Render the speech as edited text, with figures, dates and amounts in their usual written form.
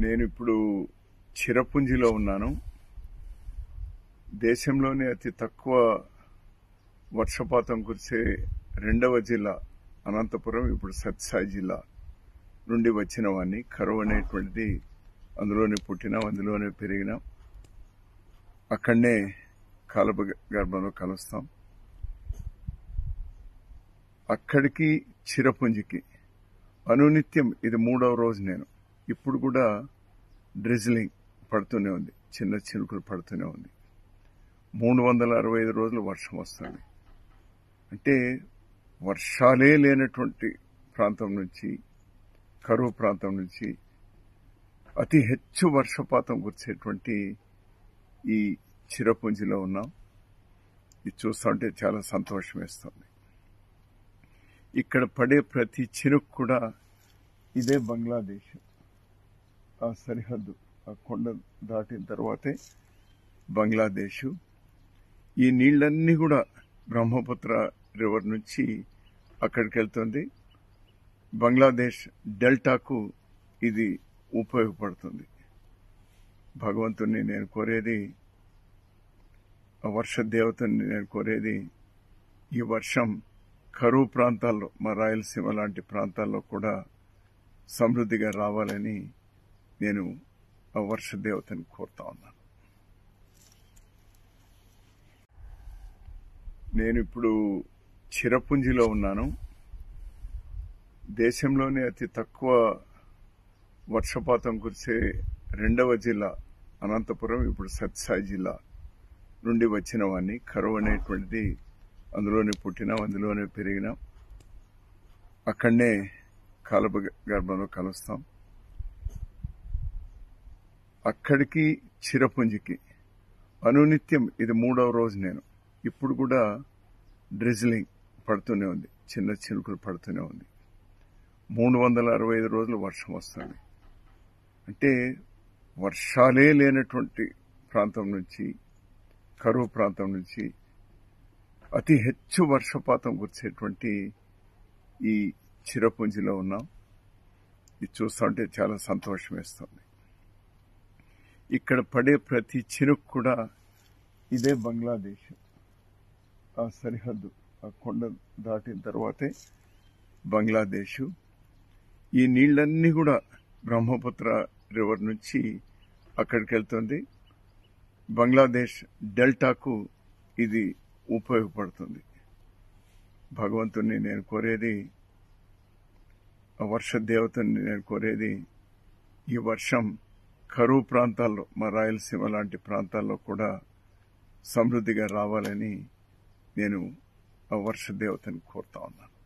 నేను ఇప్పుడు చిరపుంజిలో ఉన్నాను. దేశంలోనే అతి తక్కువ వర్షపాతం కురిసే రెండవ జిల్లా అనంతపురం ఇప్పుడు సత్యసాయి జిల్లా నుండి వచ్చిన వాడిని. కరువు అనేటువంటిది అందులోనే పుట్టినాం, అందులోనే పెరిగినాం, అక్కడనే కాలగర్భంలో కలుస్తాం. అక్కడికి చిరపుంజికి అనునిత్యం ఇది 3వ రోజు. నేను ఇప్పుడు కూడా డ్రిజిలింగ్ పడుతూనే ఉంది, చిన్న చినుకులు పడుతూనే ఉంది. 365 రోజులు వర్షం వస్తుంది. అంటే వర్షాలే లేనటువంటి ప్రాంతం నుంచి, కరువు ప్రాంతం నుంచి అతి ಹೆಚ್ಚు వర్షపాతం కురిసేటువంటి ఈ చిరపుంజిలో ఉన్నాం. ఇది చూస్తుంటే చాలా సంతోషం వేస్తుంది. ఇక్కడ పడే ప్రతి చినుకు కూడా ఇదే బంగ్లాదేశ్ ఆ సరిహద్దు, ఆ కొండ దాటిన తర్వాతే బంగ్లాదేశ్. ఈ నీళ్ళన్నీ కూడా బ్రహ్మపుత్ర రివర్ నుంచి అక్కడికి వెళ్తుంది. బంగ్లాదేశ్ డెల్టాకు ఇది ఉపయోగపడుతుంది. భగవంతుని నేను కోరేది, ఆ వర్ష దేవతని నేను కోరేది, ఈ వర్షం కరువు ప్రాంతాల్లో, మా రాయలసీమ లాంటి ప్రాంతాల్లో కూడా సమృద్ధిగా రావాలని నేను ఆ వర్ష దేవతని కోరుతా ఉన్నాను. నేను ఇప్పుడు చిరపుంజిలో ఉన్నాను. దేశంలోనే అతి తక్కువ వర్షపాతం కురిసే రెండవ జిల్లా అనంతపురం ఇప్పుడు సత్యసాయి జిల్లా నుండి వచ్చిన వాడిని. కరువు అనేటువంటిది అందులోనే పుట్టినాం, అందులోనే పెరిగినాం, అక్కడనే కాలగర్భంలో కలుస్తాం. అక్కడికి చిరపుంజికి అనునిత్యం ఇది 3వ రోజు. నేను ఇప్పుడు కూడా డ్రిజిలింగ్ పడుతూనే ఉంది, చిన్న చినుకులు పడుతూనే ఉంది. 365 రోజులు వర్షం వస్తుంది. అంటే వర్షాలే లేనటువంటి ప్రాంతం నుంచి, కరువు ప్రాంతం నుంచి అతి ಹೆಚ್ಚు వర్షపాతం కురిసేటువంటి ఈ చిరపుంజిలో ఉన్నాం. ఇది చూస్తుంటే చాలా సంతోషం వేస్తుంది. ఇక్కడ పడే ప్రతి చినుకు కూడా ఇదే బంగ్లాదేశ్ ఆ సరిహద్దు, ఆ కొండ దాటిన తర్వాతే బంగ్లాదేశ్. ఈ నీళ్ళన్నీ కూడా బ్రహ్మపుత్ర రివర్ నుంచి అక్కడికి వెళ్తుంది. బంగ్లాదేశ్ డెల్టాకు ఇది ఉపయోగపడుతుంది. భగవంతుని నేను కోరేది, ఆ వర్ష దేవతని నేను కోరేది, ఈ వర్షం కరువు ప్రాంతాల్లో, మా రాయలసీమ లాంటి ప్రాంతాల్లో కూడా సమృద్ధిగా రావాలని నేను ఆ వర్ష దేవతని కోరుతా ఉన్నాను.